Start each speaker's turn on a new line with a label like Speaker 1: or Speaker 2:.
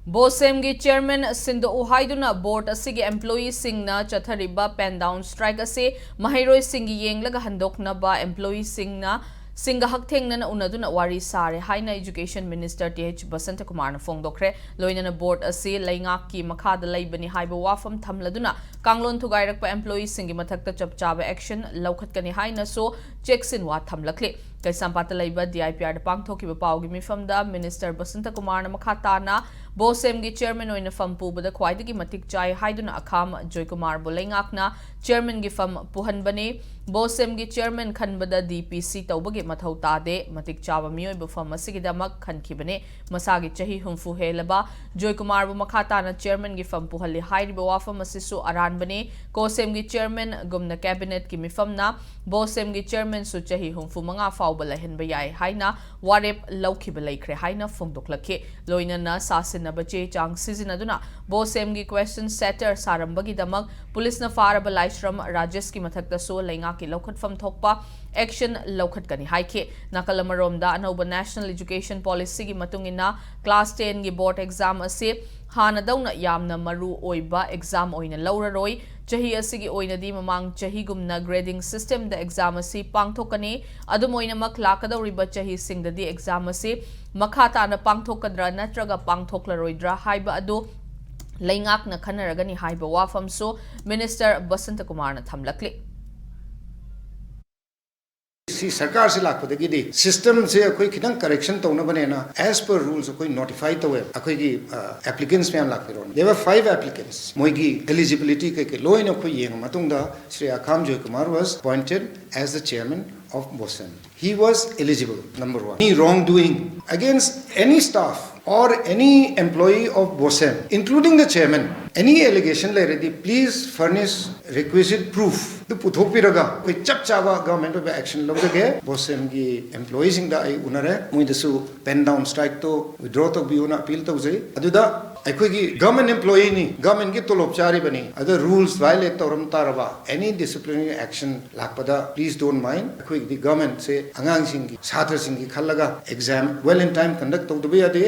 Speaker 1: Bosem gi chairman Sindo Uhaiduna board asigi employees singna chathariba pen down strike ase Mahairoi singi yenglaga handokna ba employees singna Singa Haktengna unaduna wari sare haina education minister TH Basanta Kumar na fongdokre loinana board ase laingak ki makhada laibani haiba wafam thamladuna kanglon thugairak pa employees singi mathakta chapchaba action laukhatkani haina so checks in wa thamlakle Kaisampata laiba DIPR da pangthoki ba pawgi mifamda minister Basanta Kumar na makhata na Bosem gi chairman oina fam pubada khwaidagi matik chai haiduna akham Joy Kumar bolengak na chairman gi fam puhanbani Bosem gi chairman khanbada DPC tawbagi mathau tade matik chaba mioi bu fam asigidamak khankhibane masagi chahi humfu helaba Joy Kumar bu makhata na chairman gi fam puhalli hairiba wafam asisu aranbane Kosem gi chairman gumna cabinet ki mifamna Bosem gi chairman su chahi humfu manga fawba lahenba yai haina warep laukhiba laikre haina fongdoklakhe loinana sasin Nabache Chang Sizinaduna, Bosem gi question setter Sarambagi Damak, Police na Faraba Laishram, Rajesh ki Mathakta so Lainga ki Lokhat Fam Thokpa, action Lokhat Kani Haike, Nakalamaromda, Anoba National Education Policy gi Matungina, Class 10 gi board exam ase, Hanadauna Yamna Maru Oiba exam oina Laura Roy, Chahi asigi oina di mamang chahi gumna grading system the exam ase pangthokani, Adumoina Maklakada riba chahi sing the exam ase, Makata na pangthokadra natraga pangthoklaroidra haiba adu laingak na khanaragani haiba wafam so Minister Basanta Kumar na thamlakli
Speaker 2: सी सरकार से लाखपदगी the system से कोई कितन correction तो ना बने ना as per rules कोई नोटिफाई तो है अकोई की एप्लीकेंट्स में हम लाख फिरोन देयर वर 5 एप्लीकेंट्स मोइगी एलिजिबिलिटी के लो इन कोई ये मतुंगा Shri Akham Joy Kumar was appointed as the chairman of Bosem. He was eligible, number one. Any wrongdoing against any staff or any employee of Bosem, including the chairman, any allegation like that, please furnish requisite proof. The puthopiraga, koi chap chaba government of action logage, Bosem ki employees in the I unare, muidasu pen down strike to withdraw to biuna appeal to zay. Aduda अखोगी government employee नहीं government की तोलोपचारी बनी other rules violate तौरम तारबा any disciplinary action लापदा please don't mind अखोगी government से अंगांग सिंह की छात्र सिंह की खलगा exam well in time conduct तौदबे यादे